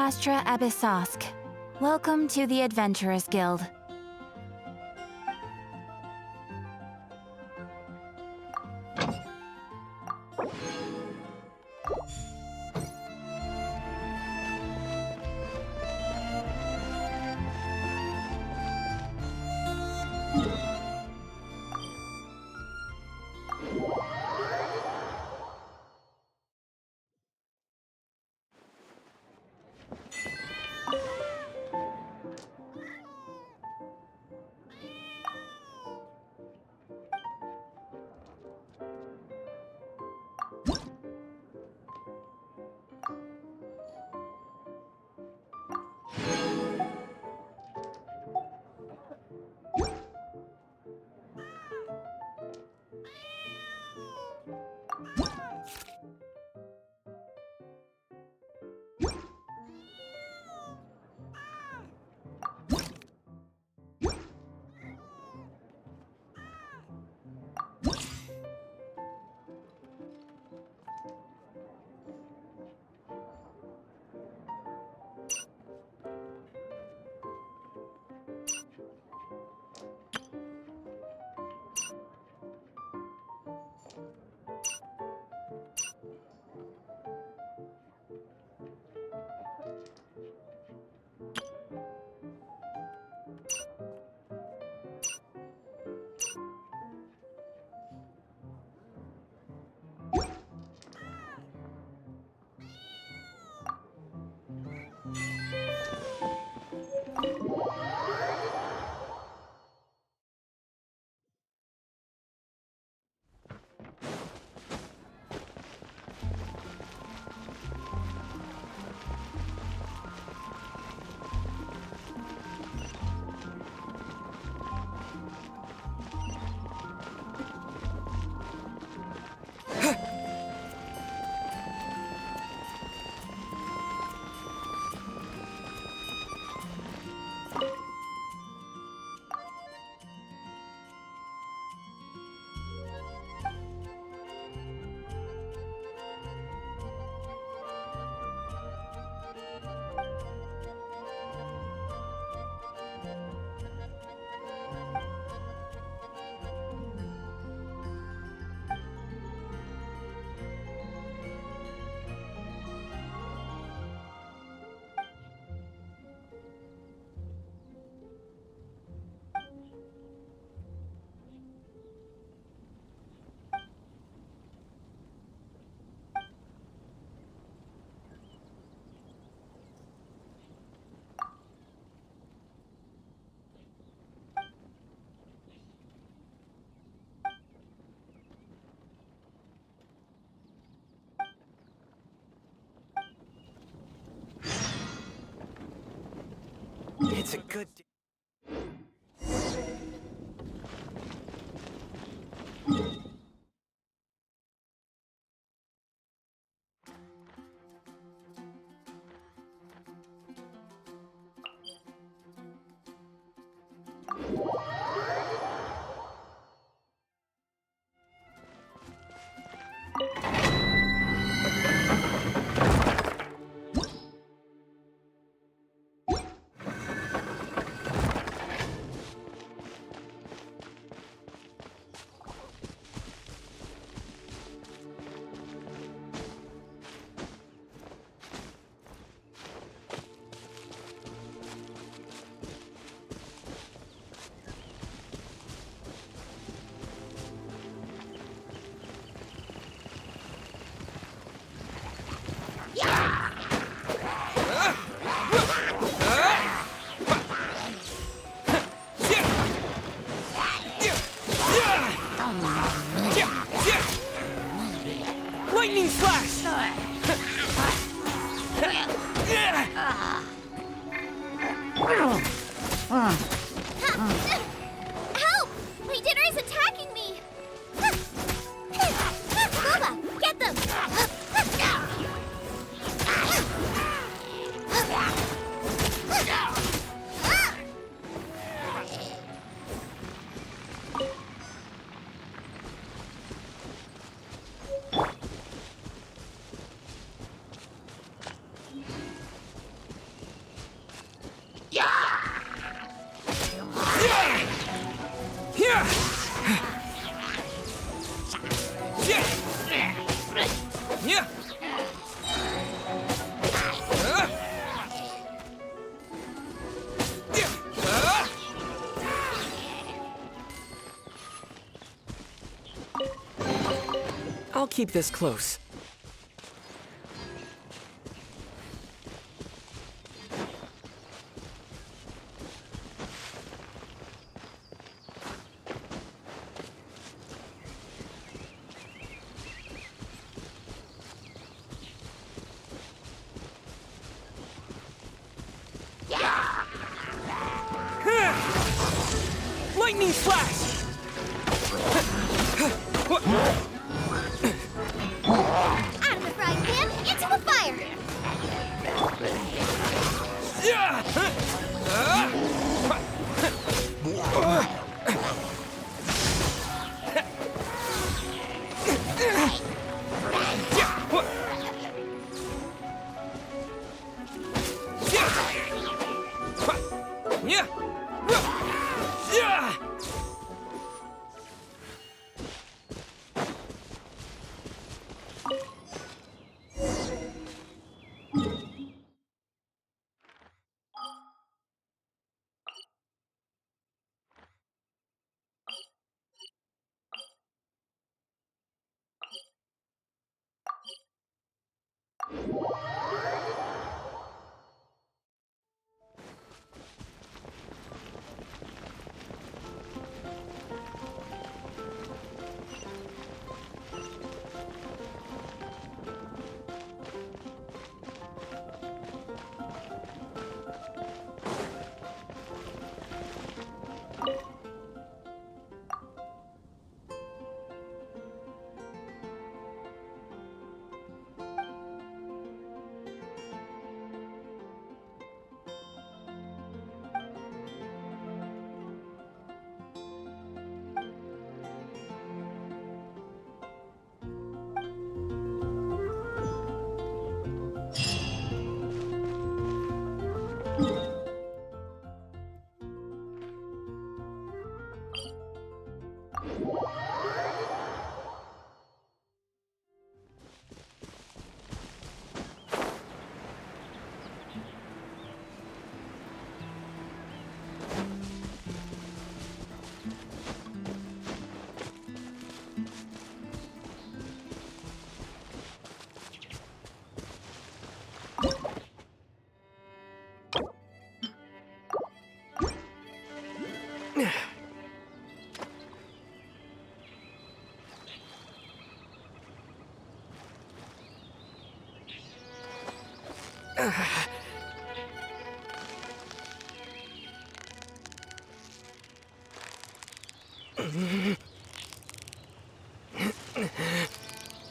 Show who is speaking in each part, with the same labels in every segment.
Speaker 1: Astra Abyssosk. Welcome to the Adventurers Guild.
Speaker 2: It's a good day. Lightning slash!
Speaker 3: Help! My dinner is attacking me! Boba, get them!
Speaker 2: Yeah! Yeah! Yeah! I'll keep this close. Lightning flash!
Speaker 3: Out of the frying pan, into the fire!
Speaker 2: Yeah! Yeah! Yeah!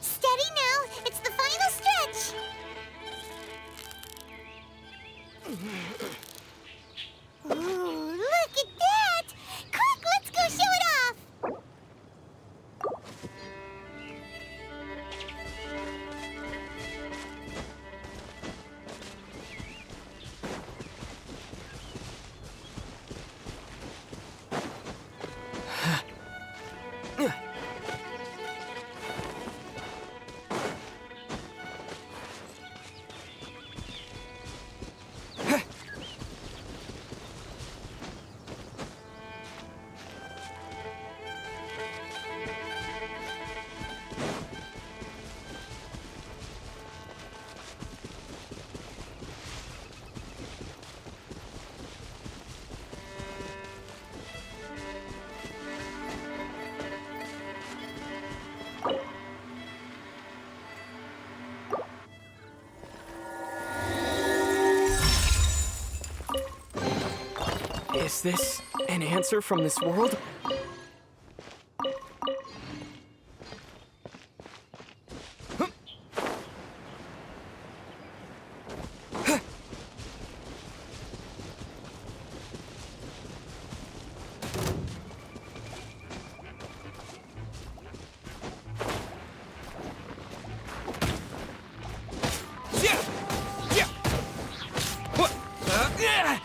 Speaker 3: Steady now, it's the final stretch! Ooh, look at that! Quick, let's go show it off!
Speaker 2: Is this an answer from this world? Yeah! Yeah! What? Yeah!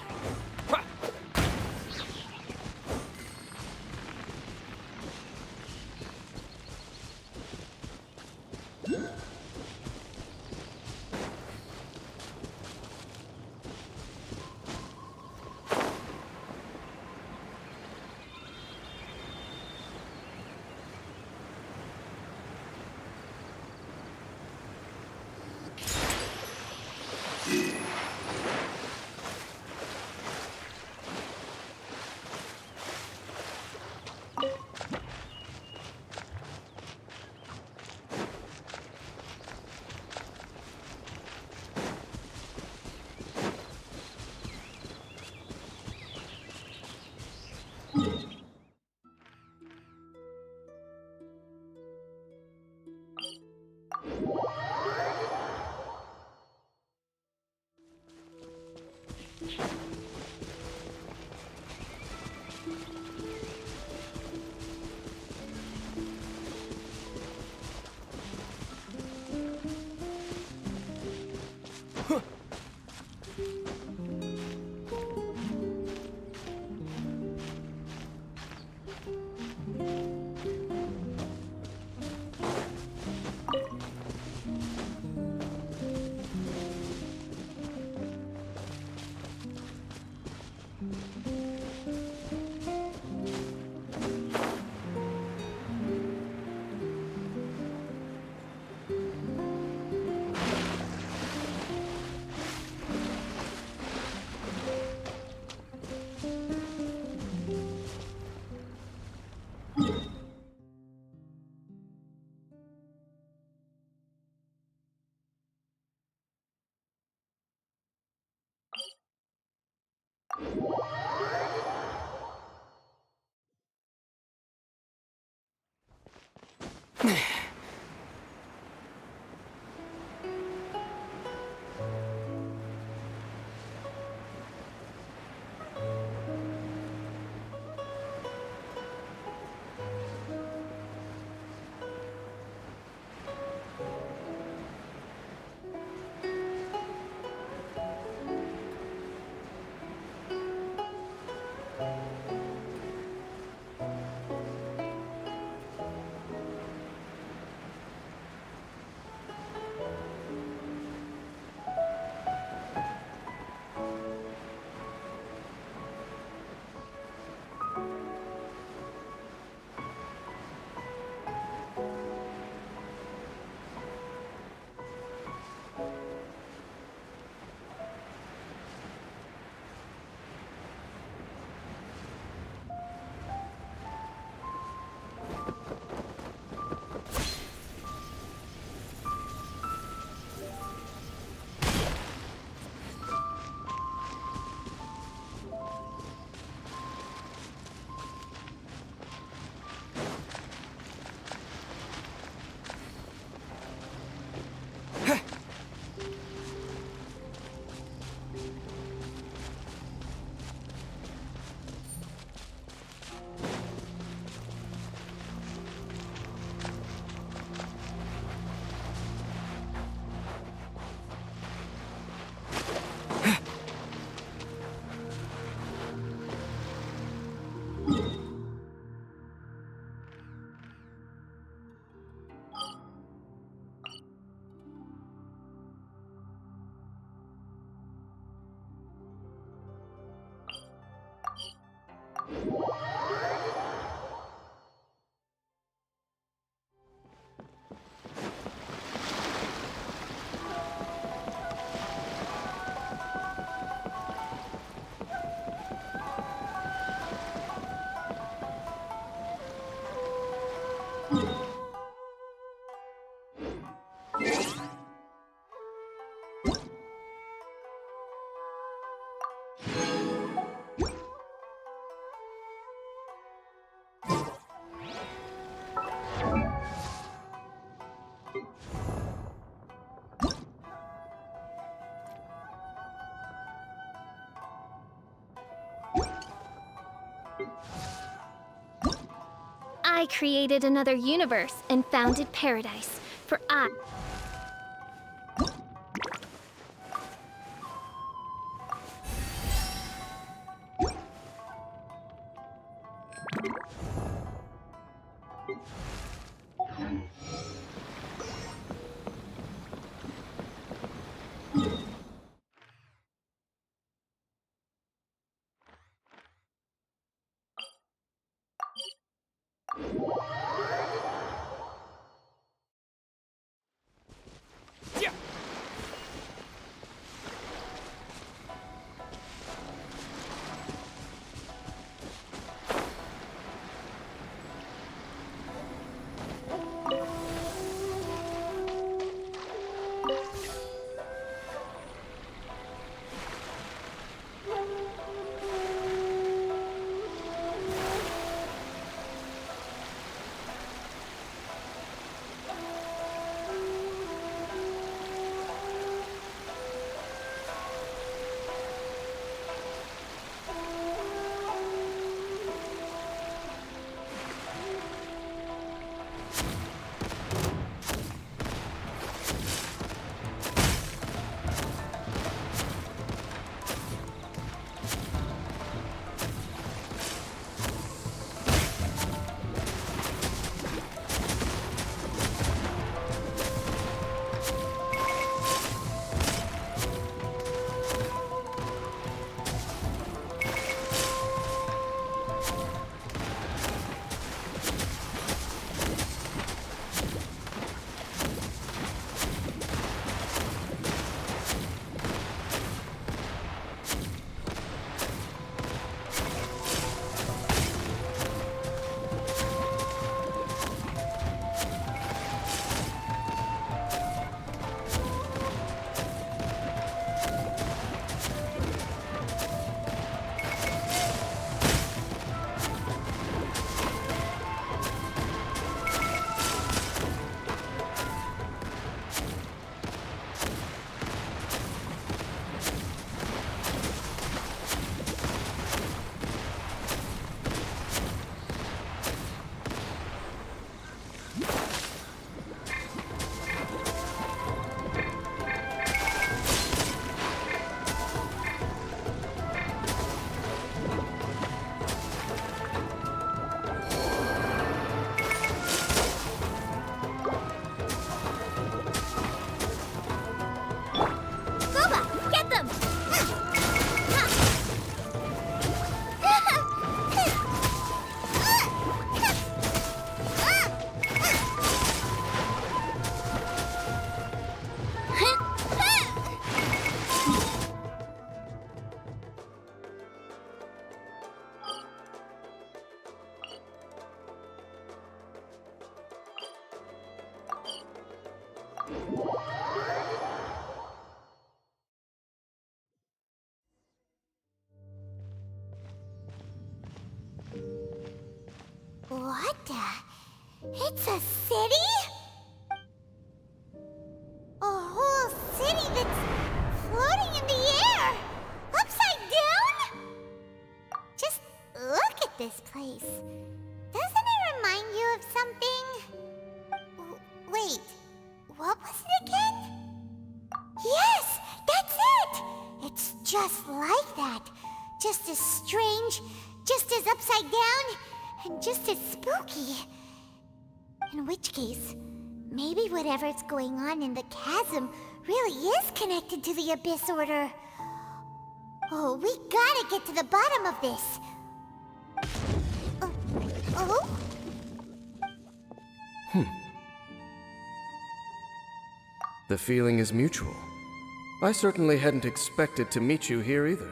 Speaker 3: I created another universe and founded paradise, for I...
Speaker 2: Yeah.
Speaker 3: What the? It's a city? A whole city that's floating in the air! Upside down? Just look at this place. Doesn't it remind you of something? Wait, what was it again? Yes, that's it! It's just like that. Just as strange, just as upside down, and just as spooky. In which case, maybe whatever's going on in the chasm really is connected to the Abyss Order. Oh, we gotta get to the bottom of this. Oh?
Speaker 4: The feeling is mutual. I certainly hadn't expected to meet you here either.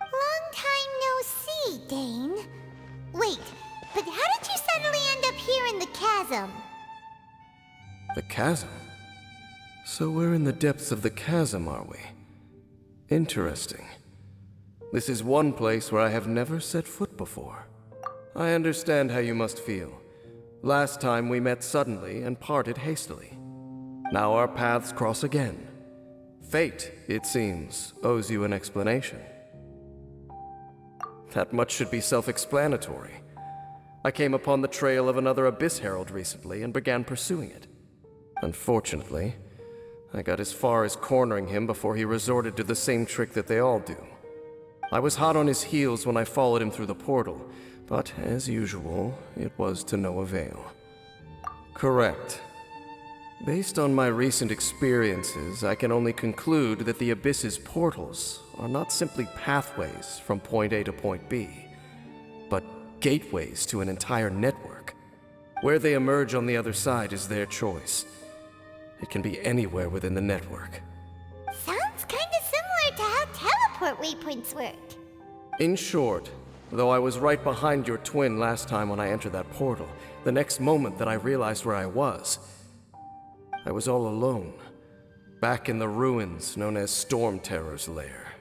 Speaker 3: Long time no see, Dane. Wait, but how did you suddenly end up here in the chasm?
Speaker 4: The chasm? So we're in the depths of the chasm, are we? Interesting. This is one place where I have never set foot before. I understand how you must feel. Last time we met suddenly and parted hastily. Now our paths cross again. Fate, it seems, owes you an explanation. That much should be self-explanatory. I came upon the trail of another Abyss Herald recently and began pursuing it. Unfortunately, I got as far as cornering him before he resorted to the same trick that they all do. I was hot on his heels when I followed him through the portal, but as usual, it was to no avail. Correct. Based on my recent experiences, I can only conclude that the Abyss's portals are not simply pathways from point A to point B, but gateways to an entire network. Where they emerge on the other side is their choice. It can be anywhere within the network.
Speaker 3: Sounds kinda similar to how teleport waypoints work.
Speaker 4: In short, though I was right behind your twin last time when I entered that portal, the next moment that I realized where I was all alone, back in the ruins known as Storm Terror's lair.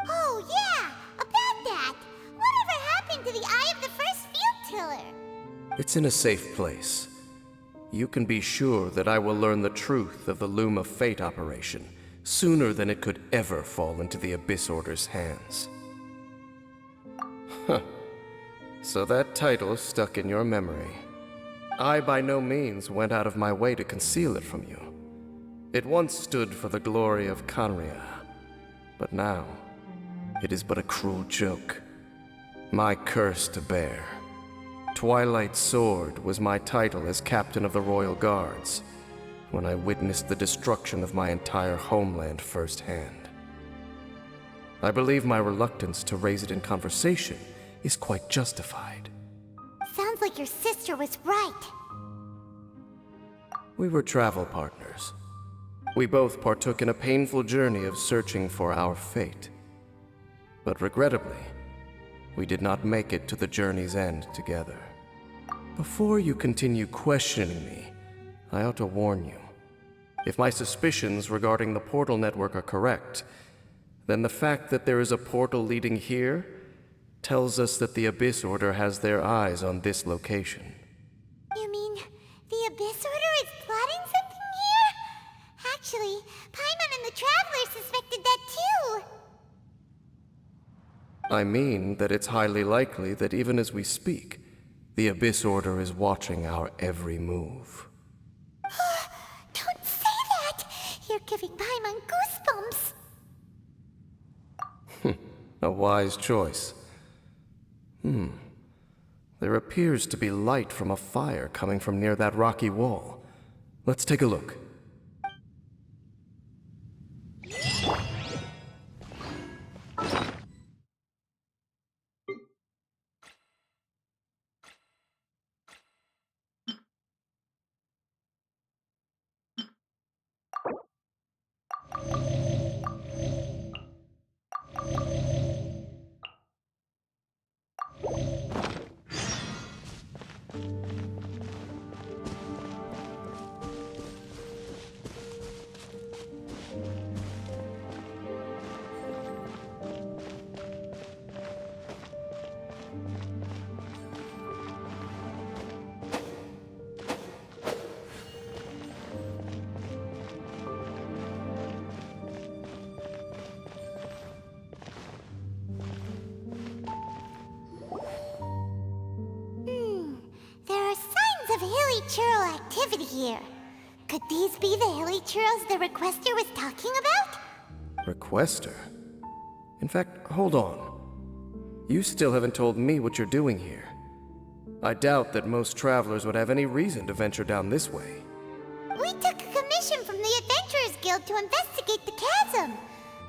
Speaker 3: Oh yeah, about that! Whatever happened to the Eye of the First Field Tiller?
Speaker 4: It's in a safe place. You can be sure that I will learn the truth of the Loom of Fate operation sooner than it could ever fall into the Abyss Order's hands. Huh. So that title stuck in your memory. I by no means went out of my way to conceal it from you. It once stood for the glory of Canria, but now it is but a cruel joke. My curse to bear. Twilight Sword was my title as captain of the Royal Guards when I witnessed the destruction of my entire homeland firsthand. I believe my reluctance to raise it in conversation is quite justified.
Speaker 3: Sounds like your sister was right.
Speaker 4: We were travel partners. We both partook in a painful journey of searching for our fate. But regrettably, we did not make it to the journey's end together. Before you continue questioning me, I ought to warn you. If my suspicions regarding the portal network are correct, then the fact that there is a portal leading here tells us that the Abyss Order has their eyes on this location.
Speaker 3: You mean the Abyss Order is plotting something here? Actually, Paimon and the Traveler suspected that too.
Speaker 4: I mean that it's highly likely that even as we speak, the Abyss Order is watching our every move.
Speaker 3: Don't say that! You're giving Paimon goosebumps.
Speaker 4: A wise choice. There appears to be light from a fire coming from near that rocky wall. Let's take a look.
Speaker 3: of hilly churl activity here. Could these be the hilly churls the requester was talking about?
Speaker 4: Requester? In fact, hold on. You still haven't told me what you're doing here. I doubt that most travelers would have any reason to venture down this way.
Speaker 3: We took a commission from the Adventurers Guild to investigate the chasm.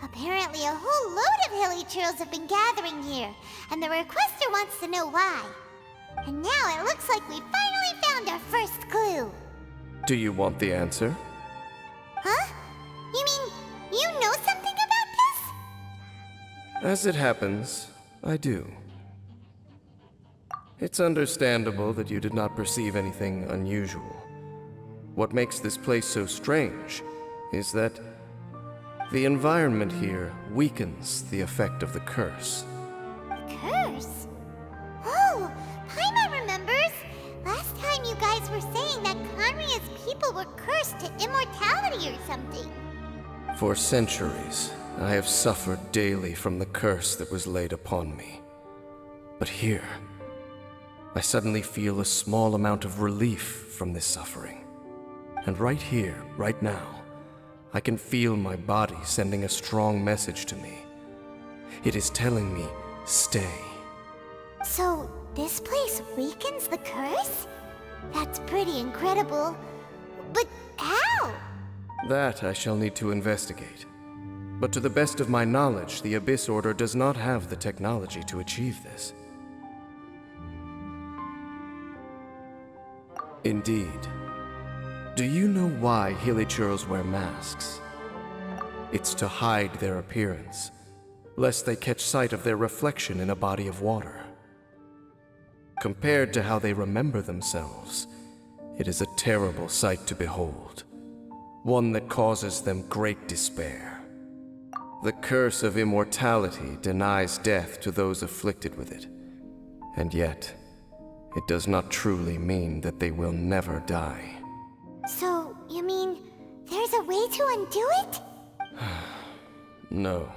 Speaker 3: Apparently a whole load of hilly churls have been gathering here, and the requester wants to know why. And now it looks like we finally found our first clue.
Speaker 4: Do you want the answer?
Speaker 3: Huh? You mean, you know something about this?
Speaker 4: As it happens, I do. It's understandable that you did not perceive anything unusual. What makes this place so strange is that the environment here weakens the effect of the curse.
Speaker 3: A curse? Oh, Paimon remembers! Last time you guys were saying that Conria's people were cursed to immortality or something.
Speaker 4: For centuries, I have suffered daily from the curse that was laid upon me. But here, I suddenly feel a small amount of relief from this suffering. And right here, right now, I can feel my body sending a strong message to me. It is telling me, stay.
Speaker 3: So, this place weakens the curse? That's pretty incredible. But how?
Speaker 4: That I shall need to investigate. But to the best of my knowledge, the Abyss Order does not have the technology to achieve this. Indeed. Do you know why Hilichurls wear masks? It's to hide their appearance, lest they catch sight of their reflection in a body of water. Compared to how they remember themselves, it is a terrible sight to behold, one that causes them great despair. The curse of immortality denies death to those afflicted with it, and yet, it does not truly mean that they will never die.
Speaker 3: So, you mean, there's a way to undo it?
Speaker 4: No.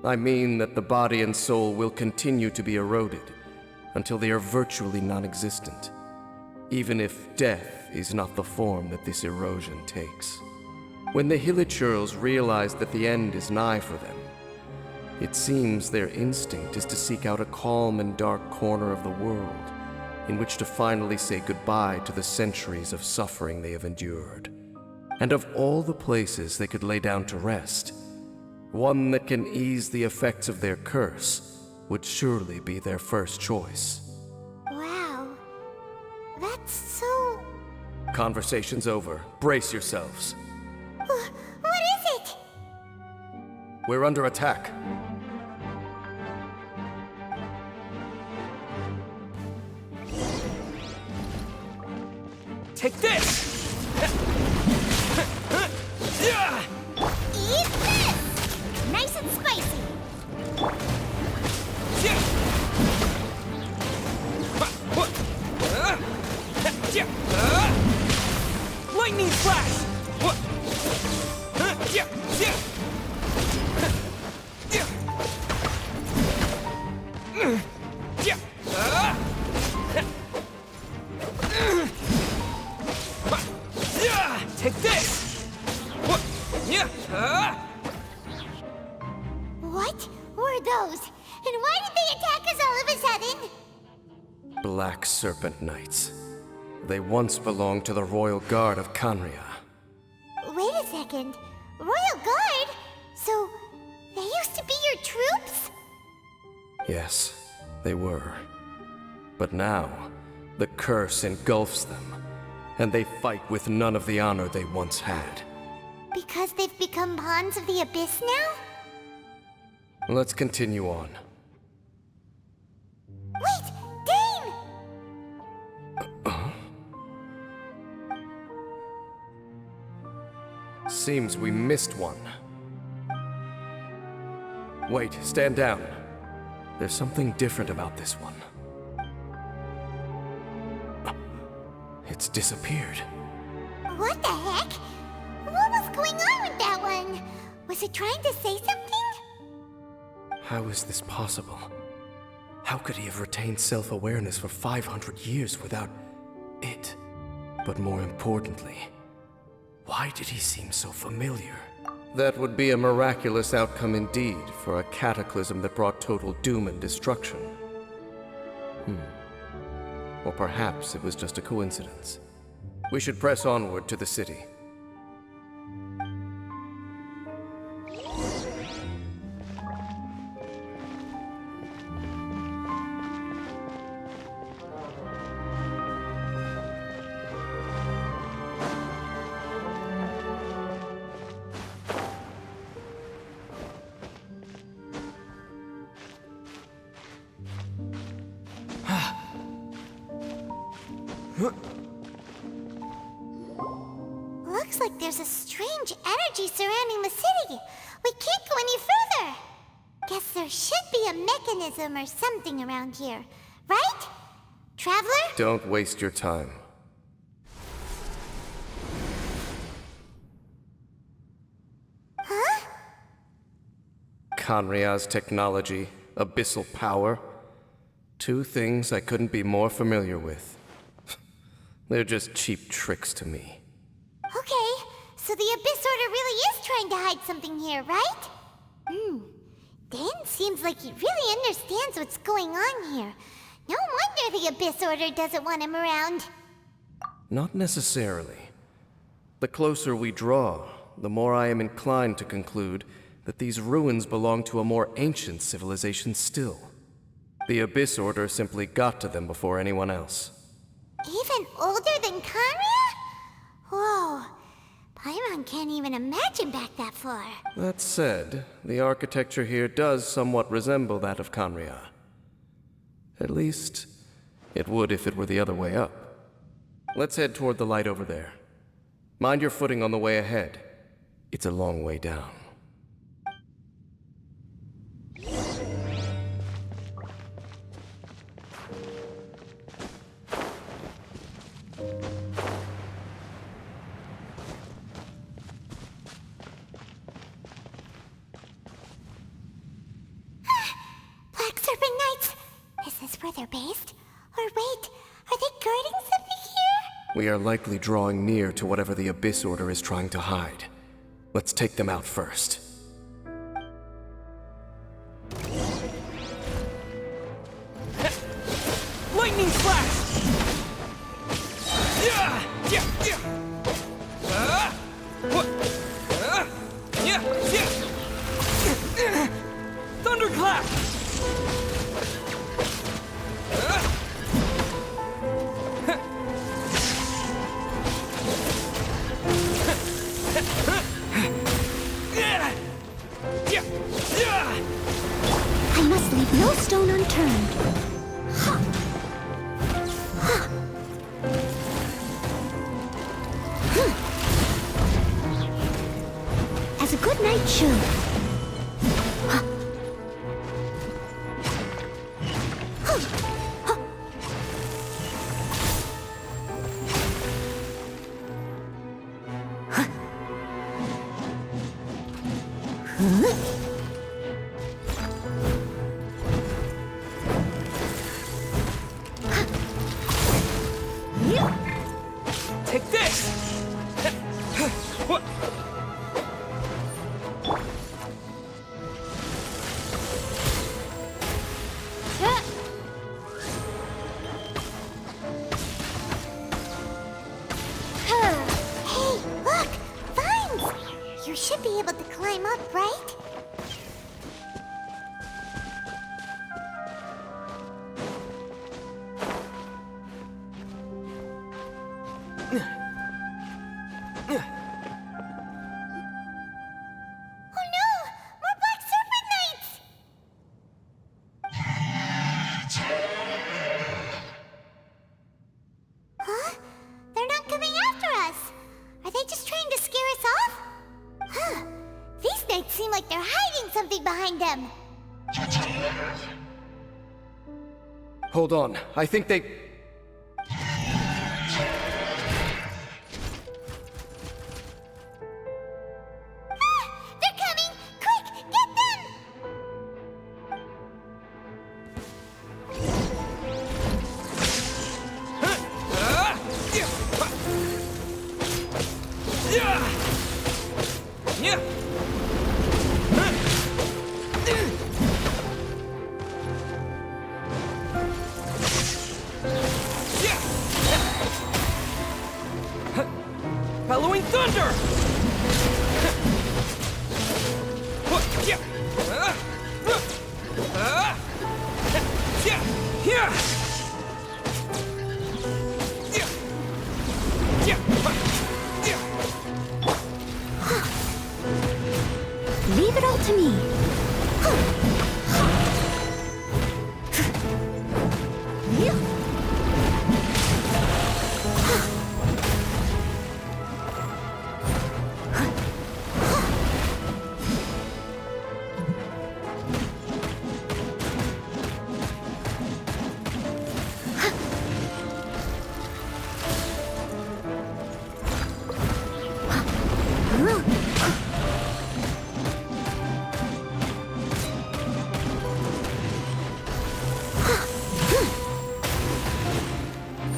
Speaker 4: I mean that the body and soul will continue to be eroded until they are virtually non-existent, even if death is not the form that this erosion takes. When the Hilichurls realize that the end is nigh for them, it seems their instinct is to seek out a calm and dark corner of the world in which to finally say goodbye to the centuries of suffering they have endured. And of all the places they could lay down to rest, one that can ease the effects of their curse would surely be their first choice.
Speaker 3: Wow. That's so...
Speaker 4: Conversation's over. Brace yourselves.
Speaker 3: What is it?
Speaker 4: We're under attack.
Speaker 2: Take this!
Speaker 3: Eat this! Nice and spicy.
Speaker 2: Lightning flash! Take this!
Speaker 3: What were those? And why did they attack us all of a sudden?
Speaker 4: Black Serpent Knights. They once belonged to the Royal Guard of Canria.
Speaker 3: Wait a second. Royal Guard? So, they used to be your troops?
Speaker 4: Yes, they were. But now, the curse engulfs them, and they fight with none of the honor they once had.
Speaker 3: Because they've become pawns of the Abyss now?
Speaker 4: Let's continue on.
Speaker 3: Wait! Dane!
Speaker 4: Seems we missed one. Wait, stand down. There's something different about this one. It's disappeared.
Speaker 3: What the heck? What was going on with that one? Was it trying to say something?
Speaker 4: How is this possible? How could he have retained self-awareness for 500 years without it? But more importantly, why did he seem so familiar? That would be a miraculous outcome indeed for a cataclysm that brought total doom and destruction. Or perhaps it was just a coincidence. We should press onward to the city.
Speaker 3: Looks like there's a strange energy surrounding the city. We can't go any further. Guess there should be a mechanism or something around here, right? Traveler?
Speaker 4: Don't waste your time.
Speaker 3: Huh?
Speaker 4: Kanria's technology, abyssal power. Two things I couldn't be more familiar with. They're just cheap tricks to me.
Speaker 3: Okay, so the Abyss Order really is trying to hide something here, right? Dan seems like he really understands what's going on here. No wonder the Abyss Order doesn't want him around.
Speaker 4: Not necessarily. The closer we draw, the more I am inclined to conclude that these ruins belong to a more ancient civilization still. The Abyss Order simply got to them before anyone else.
Speaker 3: Even older than Kanria? Whoa. Paimon can't even imagine back that far.
Speaker 4: That said, the architecture here does somewhat resemble that of Kanria. At least, it would if it were the other way up. Let's head toward the light over there. Mind your footing on the way ahead. It's a long way down.
Speaker 3: Black Serpent Knights! Is this where they're based? Or wait, are they guarding something here?
Speaker 4: We are likely drawing near to whatever the Abyss Order is trying to hide. Let's take them out first.
Speaker 2: Lightning flash! Yeah! Yeah! Yeah! What? Yeah! Yeah! Thunderclap!
Speaker 3: I must leave no stone unturned. As a good knight should.
Speaker 2: Take this! What?
Speaker 3: Hey, look! Vines! You should be able to climb up, right? Oh no! More Black Serpent Knights! Huh? They're not coming after us! Are they just trying to scare us off? Huh. These knights seem like they're hiding something behind them.
Speaker 4: Hold on, I think they...
Speaker 3: They're coming! Quick, get them!
Speaker 2: thunder!
Speaker 1: Leave it all to me.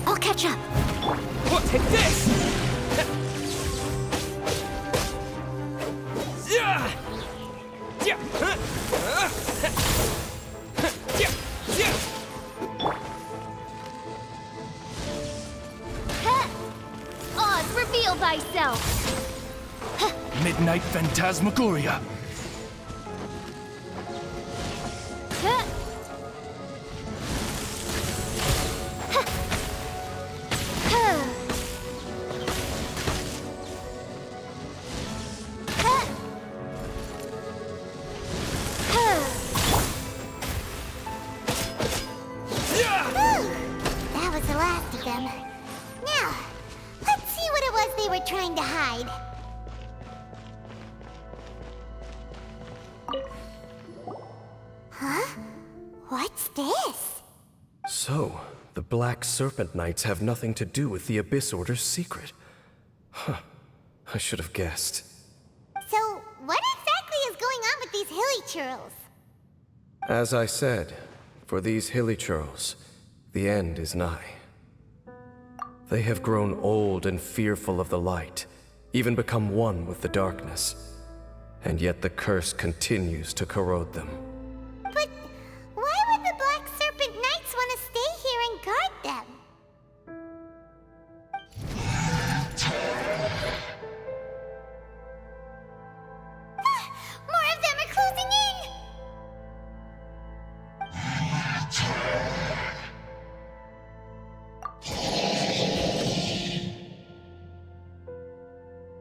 Speaker 1: I'll catch up.
Speaker 2: Take this!
Speaker 3: Oz, reveal thyself!
Speaker 5: Midnight Phantasmagoria.
Speaker 3: That was the last of them. Now, let's see what it was they were trying to hide. Huh? What's this?
Speaker 4: So, the Black Serpent Knights have nothing to do with the Abyss Order's secret. Huh. I should have guessed.
Speaker 3: So, what exactly is going on with these hilly churls?
Speaker 4: As I said, for these hilly churls, the end is nigh. They have grown old and fearful of the light, even become one with the darkness. And yet the curse continues to corrode them.
Speaker 3: But why would the Black Serpent Knights want to stay here and guard them? More of them are closing in!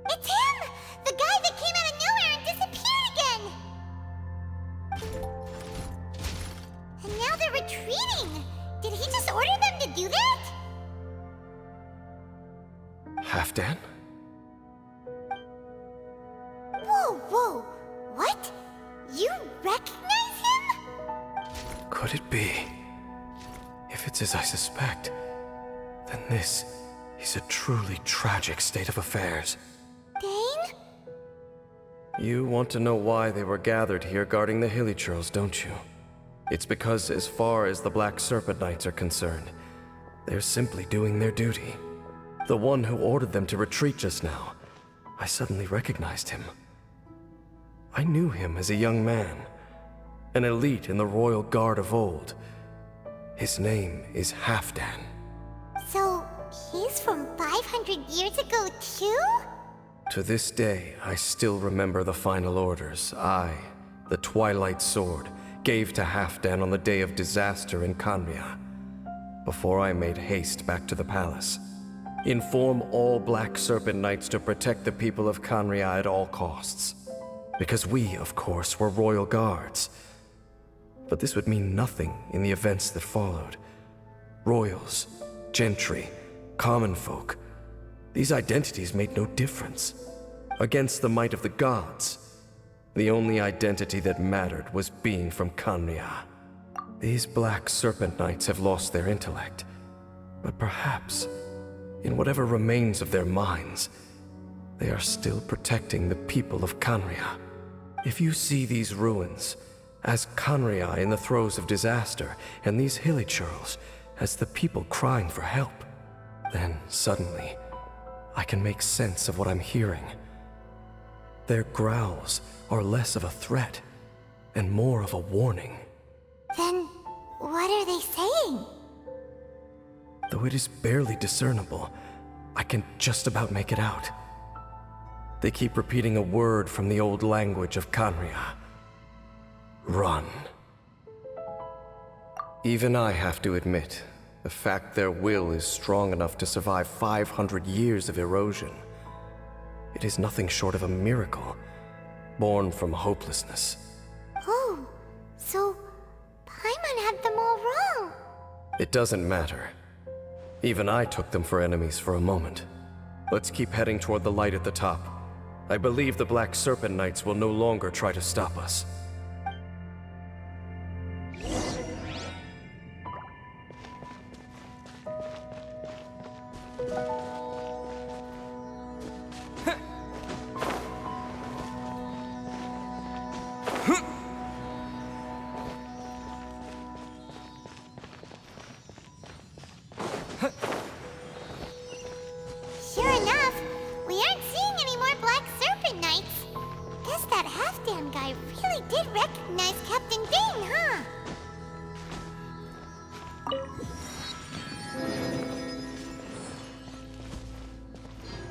Speaker 3: It's him! The guy that came out of nowhere and disappeared again! And now they're retreating! Did he just order them to do that?
Speaker 4: Halfdan?
Speaker 3: Whoa, whoa! What? You recognize him?
Speaker 4: Could it be? If it's as I suspect, then this is a truly tragic state of affairs.
Speaker 3: Dane?
Speaker 4: You want to know why they were gathered here guarding the hilly churls, don't you? It's because as far as the Black Serpent Knights are concerned, they're simply doing their duty. The one who ordered them to retreat just now, I suddenly recognized him. I knew him as a young man, an elite in the royal guard of old. His name is Halfdan.
Speaker 3: So, he's from 500 years ago too?
Speaker 4: To this day, I still remember the final orders I, the Twilight Sword, gave to Halfdan on the day of disaster in Kanria, before I made haste back to the palace. Inform all Black Serpent Knights to protect the people of Kanria at all costs. Because we, of course, were royal guards. But this would mean nothing in the events that followed. Royals, gentry, common folk, these identities made no difference. Against the might of the gods, the only identity that mattered was being from Kanria. These Black Serpent Knights have lost their intellect, but perhaps, in whatever remains of their minds, they are still protecting the people of Kanria. If you see these ruins as Kanria in the throes of disaster, and these hilly churls as the people crying for help, then suddenly I can make sense of what I'm hearing. Their growls are less of a threat and more of a warning.
Speaker 3: Then, what are they saying?
Speaker 4: Though it is barely discernible, I can just about make it out. They keep repeating a word from the old language of Kanria. Run. Even I have to admit, the fact their will is strong enough to survive 500 years of erosion. It is nothing short of a miracle, born from hopelessness.
Speaker 3: Oh, so Paimon had them all wrong.
Speaker 4: It doesn't matter. Even I took them for enemies for a moment. Let's keep heading toward the light at the top. I believe the Black Serpent Knights will no longer try to stop us.
Speaker 3: Sure enough, we aren't seeing any more Black Serpent Knights. Guess that half-damn guy really did recognize Captain Bing, huh?